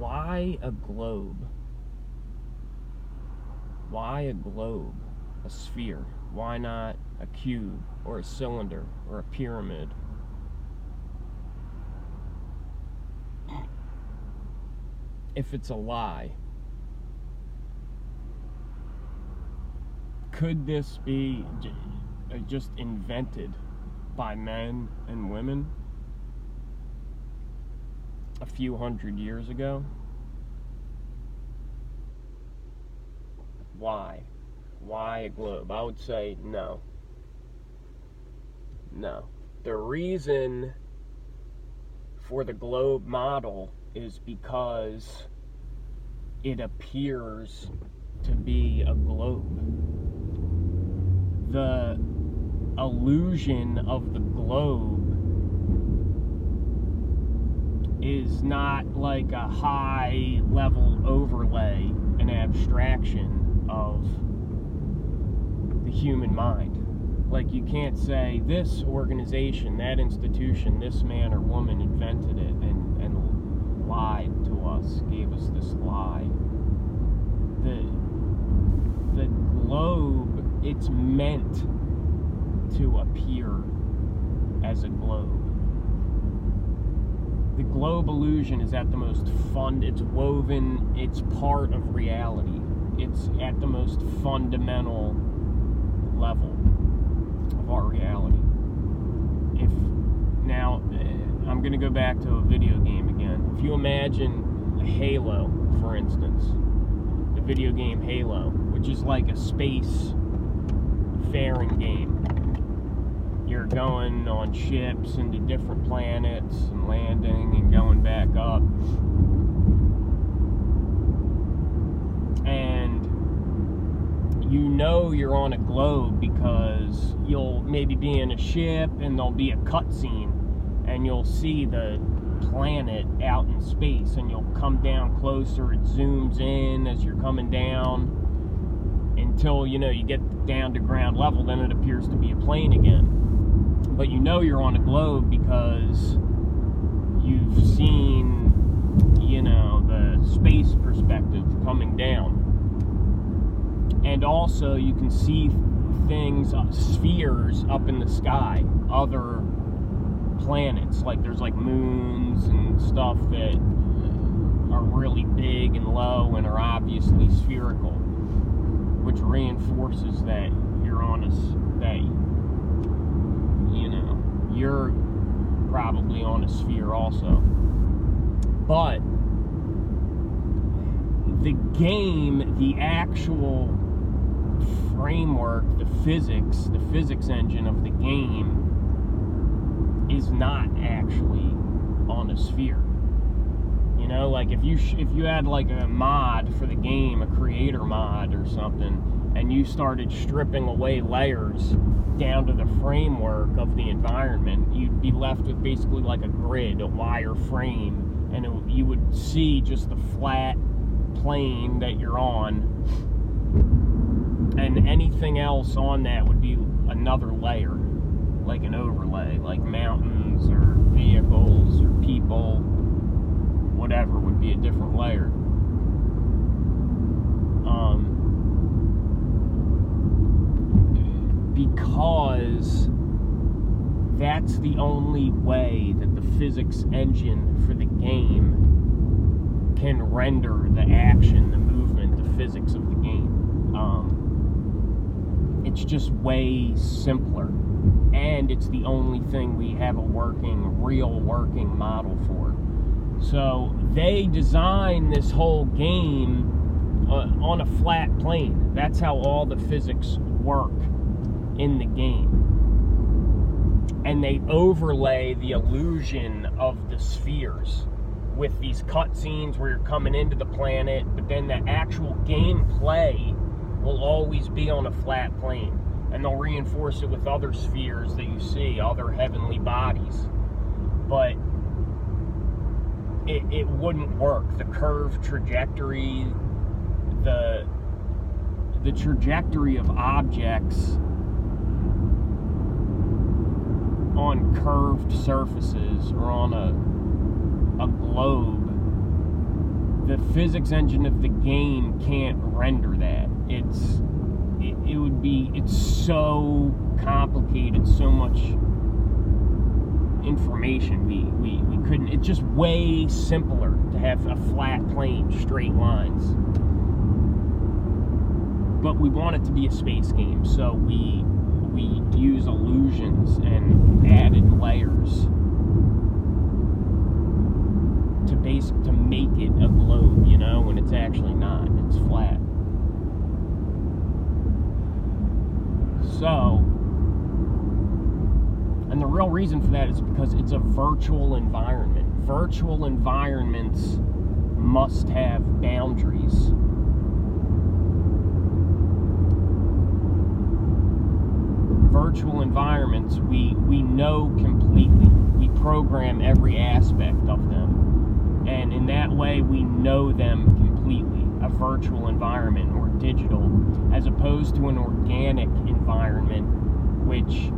why a globe? Why a globe? A sphere? Why not a cube or a cylinder or a pyramid? If it's a lie, could this be just invented by men and women a few hundred years ago? Why? Why a globe? I would say no. No. The reason for the globe model is because it appears to be a globe. The illusion of the globe is not like a high level overlay, an abstraction of the human mind. Like, you can't say this organization, that institution, this man or woman invented it and lied to us, gave us this lie. The globe, it's meant to appear as a globe. The globe illusion is at the most it's woven, it's part of reality. It's at the most fundamental level of our reality. Now, I'm going to go back to a video game again. If you imagine Halo, for instance, the video game Halo, which is like a space faring game. You're going on ships into different planets and landing and going back up. And you know you're on a globe because you'll maybe be in a ship and there'll be a cutscene and you'll see the planet out in space and you'll come down closer. It zooms in as you're coming down until, you get down to ground level. Then it appears to be a plane again. But you know you're on a globe because you've seen, the space perspective coming down. And also you can see things, spheres up in the sky, other planets, like there's like moons and stuff that are really big and low and are obviously spherical, which reinforces that you're on you're probably on a sphere also. But the game, the actual framework, the physics engine of the game is not actually on a sphere. Like if you had like a mod for the game, a creator mod or something, and you started stripping away layers down to the framework of the environment, you'd be left with basically like a grid, a wire frame, and you would see just the flat plane that you're on, and anything else on that would be another layer, like an overlay, like mountains or vehicles or people, whatever would be a different layer. Because that's the only way that the physics engine for the game can render the action, the movement, the physics of the game. It's just way simpler, and it's the only thing we have a real working model for. So they designed this whole game on a flat plane. That's how all the physics work in the game. And they overlay the illusion of the spheres with these cutscenes where you're coming into the planet, but then the actual gameplay will always be on a flat plane. And they'll reinforce it with other spheres that you see, other heavenly bodies. But it wouldn't work. The curved trajectory, the trajectory of objects on curved surfaces or on a globe the physics engine of the game can't render that. It's so complicated, so much information. We couldn't. It's just way simpler to have a flat plane, straight lines. But we want it to be a space game, so we use illusions and added layers to make it a globe, when it's actually not. It's flat. So, and the real reason for that is because it's a virtual environment. Virtual environments must have boundaries. Virtual environments, we know completely. We program every aspect of them. And in that way, we know them completely. A virtual environment or digital, as opposed to an organic environment, which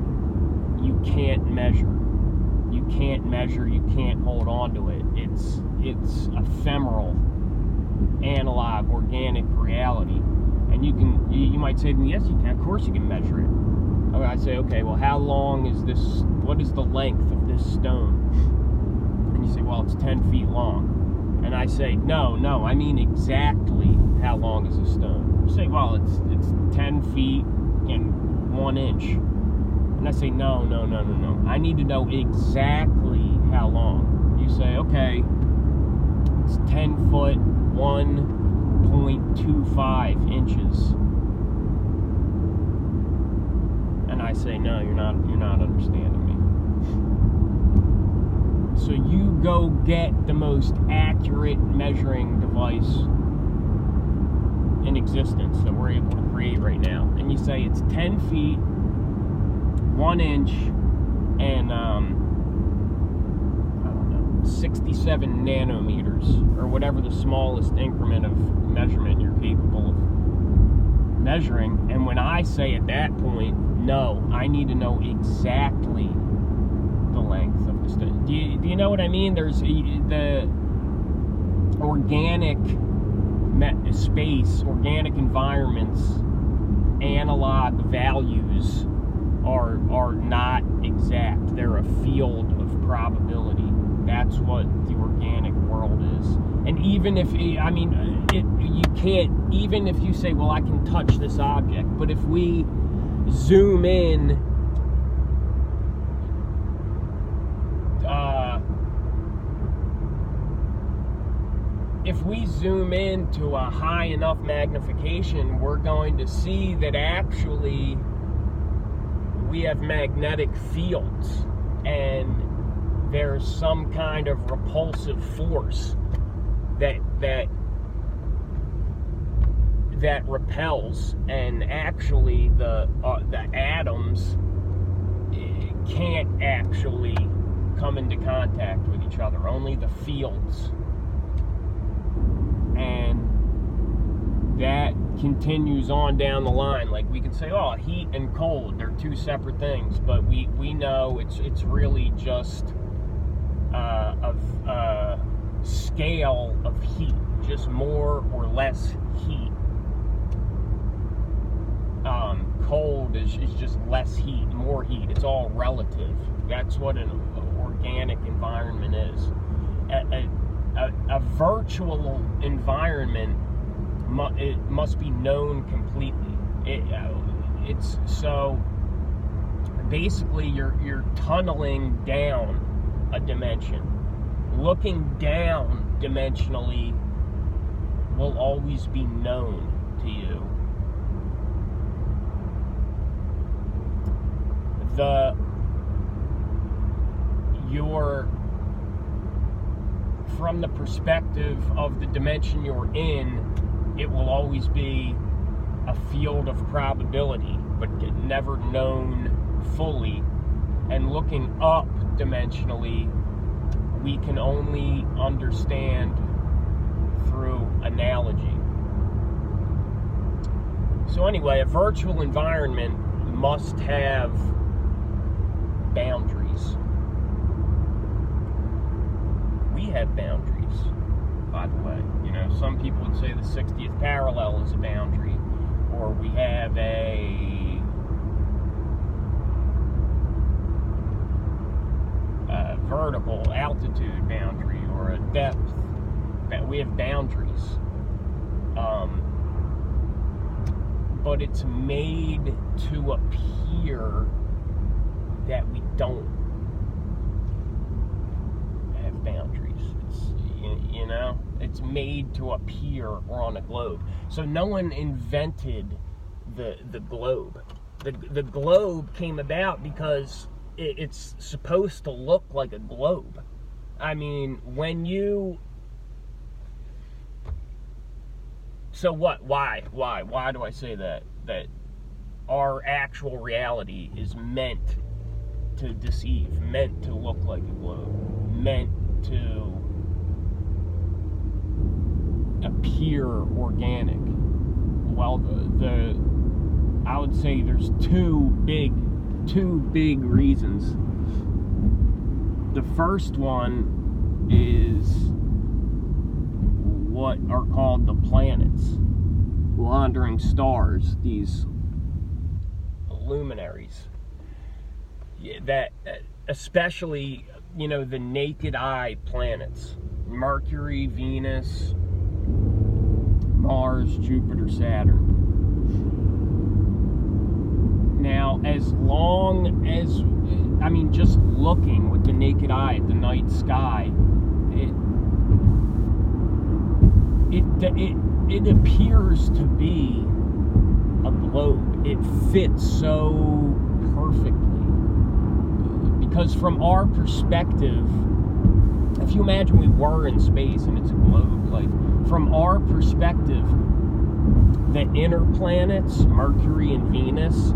you can't measure. You can't measure, you can't hold on to it. It's ephemeral, analog, organic reality. And you might say to me, yes, you can. Of course you can measure it. I say, okay, well, how long is this? What is the length of this stone? And you say, well, it's 10 feet long. And I say, no, I mean exactly how long is a stone. You say, well, it's 10 feet and 1 inch. And I say, no. I need to know exactly how long. You say, okay, it's 10 foot, 1.25 inches. And I say, no, you're not understanding me. So you go get the most accurate measuring device in existence that we're able to create right now. And you say it's 10 feet, 1 inch, and, 67 nanometers, or whatever the smallest increment of measurement you're capable of measuring. And when I say at that point, no, I need to know exactly the length of the stone. Do you know what I mean? There's the organic space, organic environments, analog values are not exact. They're a field of probability. That's what the organic world is. And even if, you can't, even if you say, well, I can touch this object, but if we zoom in, to a high enough magnification, we're going to see that actually we have magnetic fields, and there's some kind of repulsive force that repels, and actually the atoms can't actually come into contact with each other, only the fields. And that continues on down the line. Like, we can say, oh, heat and cold, they're two separate things, but we know it's really just a scale of heat, just more or less heat. Cold is just less heat, more heat. It's all relative. That's what an organic environment is. A virtual environment it must be known completely. It's so basically you're tunneling down a dimension. Looking down dimensionally will always be known to you. From the perspective of the dimension you're in, it will always be a field of probability, but never known fully. And looking up dimensionally, we can only understand through analogy. So anyway, a virtual environment must have boundaries. We have boundaries. by the way. You know, some people would say the 60th parallel is a boundary, or we have a vertical altitude boundary, or a depth. We have boundaries. But it's made to appear that we don't have boundaries. You know, it's made to appear we're on a globe. So no one invented the globe. The globe came about because it's supposed to look like a globe. I mean, when you... So what? Why do I say that? That our actual reality is meant to deceive, meant to look like a globe, meant to appear organic. Well, I would say there's two big reasons. The first one is what are called the planets, wandering stars, these luminaries. That especially, you know, the naked eye planets: Mercury, Venus, Mars, Jupiter, Saturn. Now, as long as, I mean, just looking with the naked eye at the night sky, it appears to be a globe. It fits so perfectly. Because from our perspective, if you imagine we were in space and it's a globe, like, from our perspective, the inner planets, Mercury and Venus,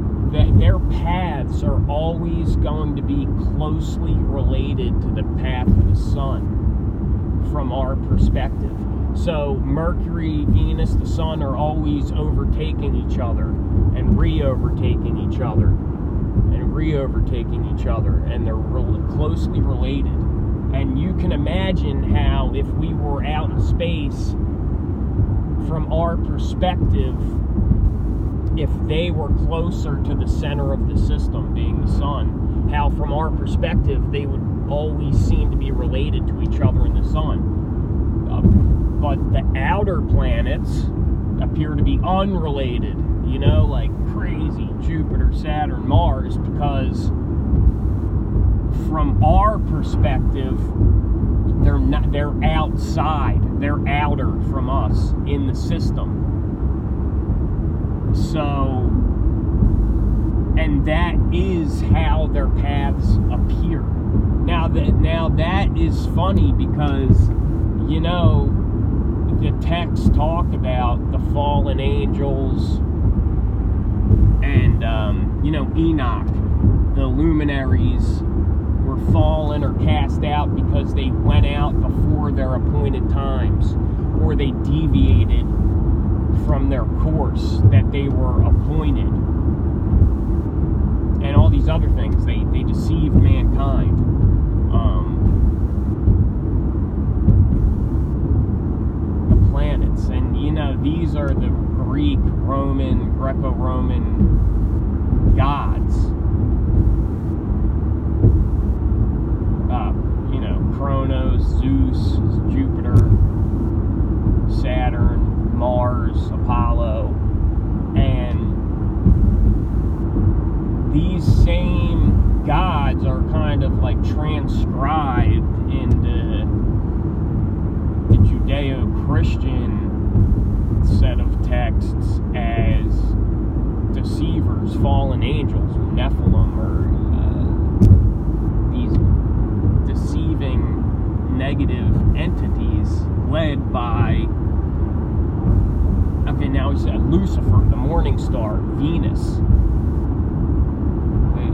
their paths are always going to be closely related to the path of the sun from our perspective. So Mercury, Venus, the sun are always overtaking each other and re-overtaking each other and re-overtaking each other, and they're closely related. And you can imagine how if we were out in space, from our perspective, if they were closer to the center of the system, being the sun, how from our perspective they would always seem to be related to each other in the sun. But the outer planets appear to be unrelated, you know, like crazy, Jupiter, Saturn, Mars, because from our perspective, they're outside, they're outer from us in the system. So, and that is how their paths appear. Now that is funny because, you know, the texts talk about the fallen angels and, you know, Enoch, the luminaries were fallen or cast out because they went out before their appointed times, or they deviated from their course that they were appointed, and all these other things. They deceived mankind. The planets, and you know, these are the Greek, Roman, Greco-Roman gods. You know, Kronos, Zeus, Jupiter, Saturn, Mars, Apollo, and these same gods are kind of like transcribed into the Judeo-Christian set of texts as deceivers, fallen angels, or Nephilim, or these deceiving negative entities led by, okay, now we said Lucifer, the morning star, Venus. Okay.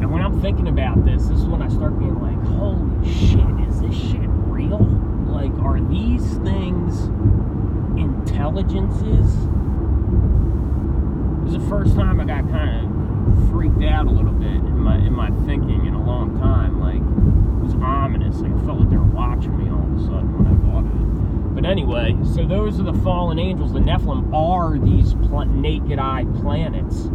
And when I'm thinking about this is when I start being like, holy shit, is this shit real? Like, are these things intelligences? This is the first time I got kind of freaked out a little bit in my thinking in a long time. Like, it was ominous. Like, I felt like they were watching me all of a sudden when I of it. But anyway, so those are the fallen angels. The Nephilim are these naked eye planets,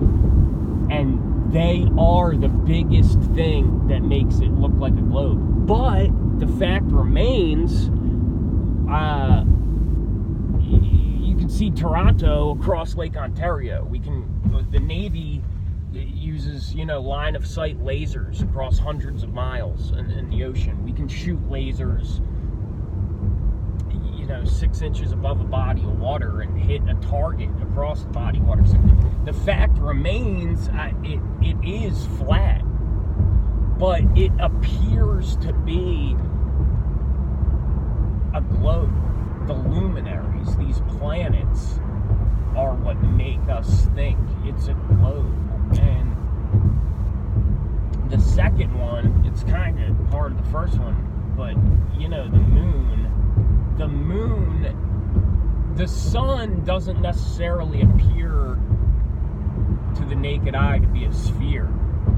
and they are the biggest thing that makes it look like a globe. But the fact remains, you can see Toronto across Lake Ontario. The Navy uses, line of sight lasers across hundreds of miles in the ocean. We can shoot lasers, 6 inches above a body of water and hit a target across the body of water. So the fact remains, it is flat, but it appears to be a globe. The luminaries, these planets, are what make us think it's a globe. And the second one, it's kind of part of the first one, but the sun doesn't necessarily appear to the naked eye to be a sphere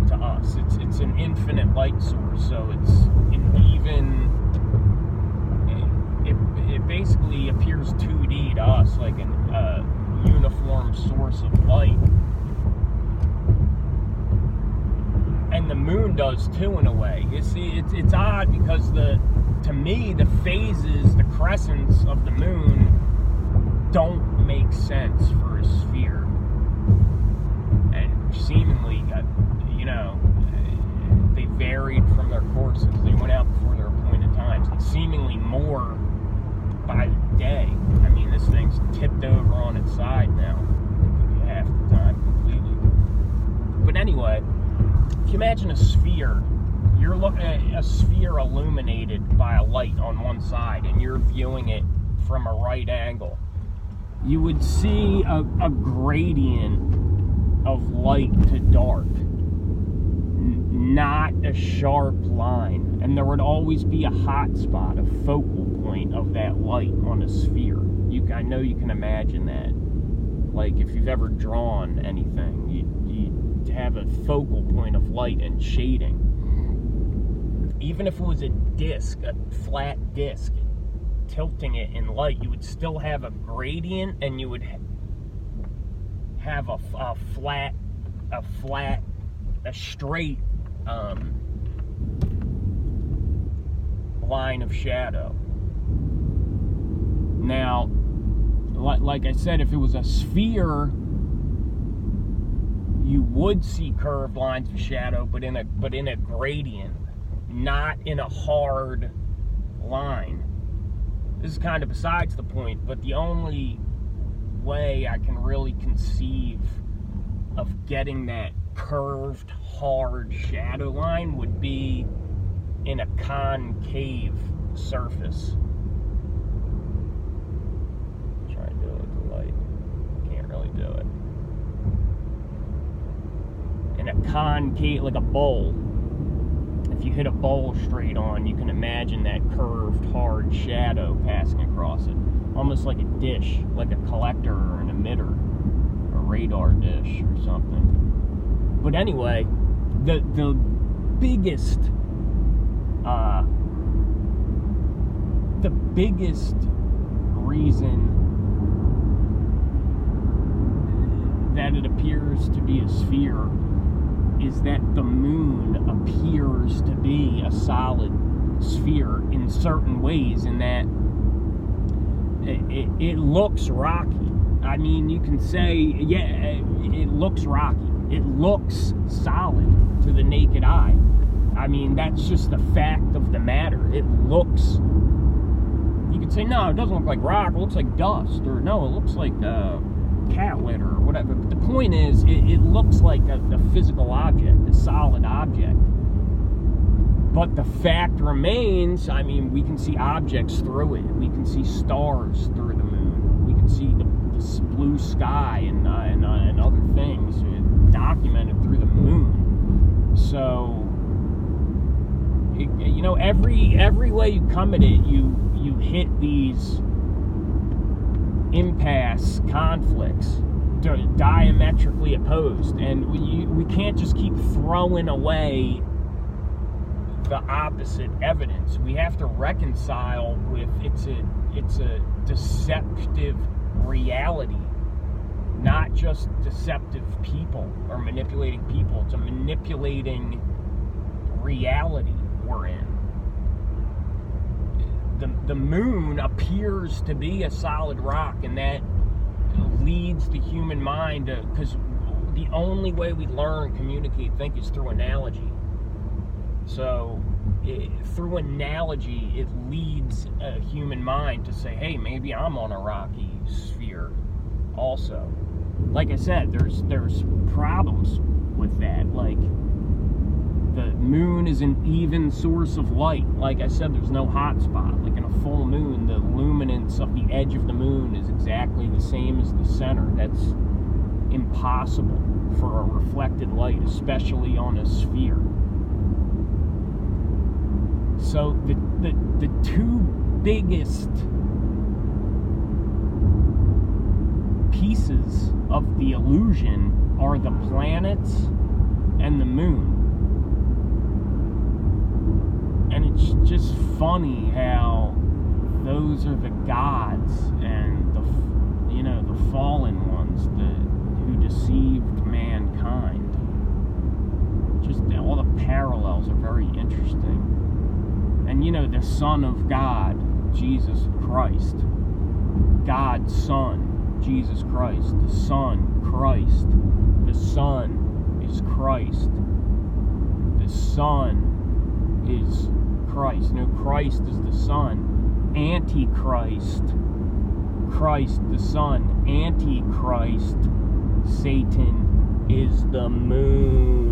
to us. It's an infinite light source, so it basically appears 2D to us, like a uniform source of light. And the moon does too, in a way. You see, it's odd because to me, the phases, the crescents of the moon don't make sense for a sphere. And seemingly, they varied from their courses. They went out before their appointed times, and seemingly more by the day. I mean, this thing's tipped over on its side now, half the time completely. But anyway, if you imagine a sphere, you're looking at a sphere illuminated by a light on one side, and you're viewing it from a right angle. You would see a gradient of light to dark, not a sharp line. And there would always be a hot spot, a focal point of that light on a sphere. I know you can imagine that. Like, if you've ever drawn anything, you have a focal point of light and shading. Even if it was a disc, a flat disc, tilting it in light, you would still have a gradient, and you would have a straight line of shadow. Now, like I said, if it was a sphere, you would see curved lines of shadow, but in a gradient, not in a hard line. This is kind of besides the point, but the only way I can really conceive of getting that curved, hard shadow line would be in a concave surface. Try and do it with the light. Can't really do it. In a concave, like a bowl. If you hit a bowl straight on, you can imagine that curved, hard shadow passing across it. Almost like a dish, like a collector or an emitter, a radar dish or something. But anyway, the biggest reason that it appears to be a sphere is that the moon appears to be a solid sphere in certain ways, in that it looks rocky. I mean, you can say, yeah, it looks rocky. It looks solid to the naked eye. I mean, that's just the fact of the matter. It looks, you could say, no, it doesn't look like rock, it looks like dust, or no, it looks like cat litter or whatever. But the point is, it looks like a physical object, a solid object. But the fact remains, I mean, we can see objects through it. We can see stars through the moon. We can see the blue sky and other things documented through the moon. So, every way you come at it, you hit these impasse conflicts, diametrically opposed, and we can't just keep throwing away the opposite evidence. We have to reconcile with it's a deceptive reality, not just deceptive people or manipulating people. It's a manipulating reality we're in. The moon appears to be a solid rock, and that leads the human mind to, because the only way we learn, communicate, think is through analogy. So through analogy, it leads a human mind to say, hey, maybe I'm on a rocky sphere also. Like I said, there's problems with that. Like, the moon is an even source of light. Like I said, there's no hot spot. Like in a full moon, the luminance of the edge of the moon is exactly the same as the center. That's impossible for a reflected light, especially on a sphere. So the two biggest pieces of the illusion are the planets and the moon. And it's just funny how those are the gods and the fallen ones who deceived mankind. Just all the parallels are very interesting. And the Son of God, Jesus Christ, God's Son, Jesus Christ, the Son, Christ, the Son is Christ, the Son is Christ. No, Christ is the Son. Antichrist, Christ the Son. Antichrist, Satan, is the moon.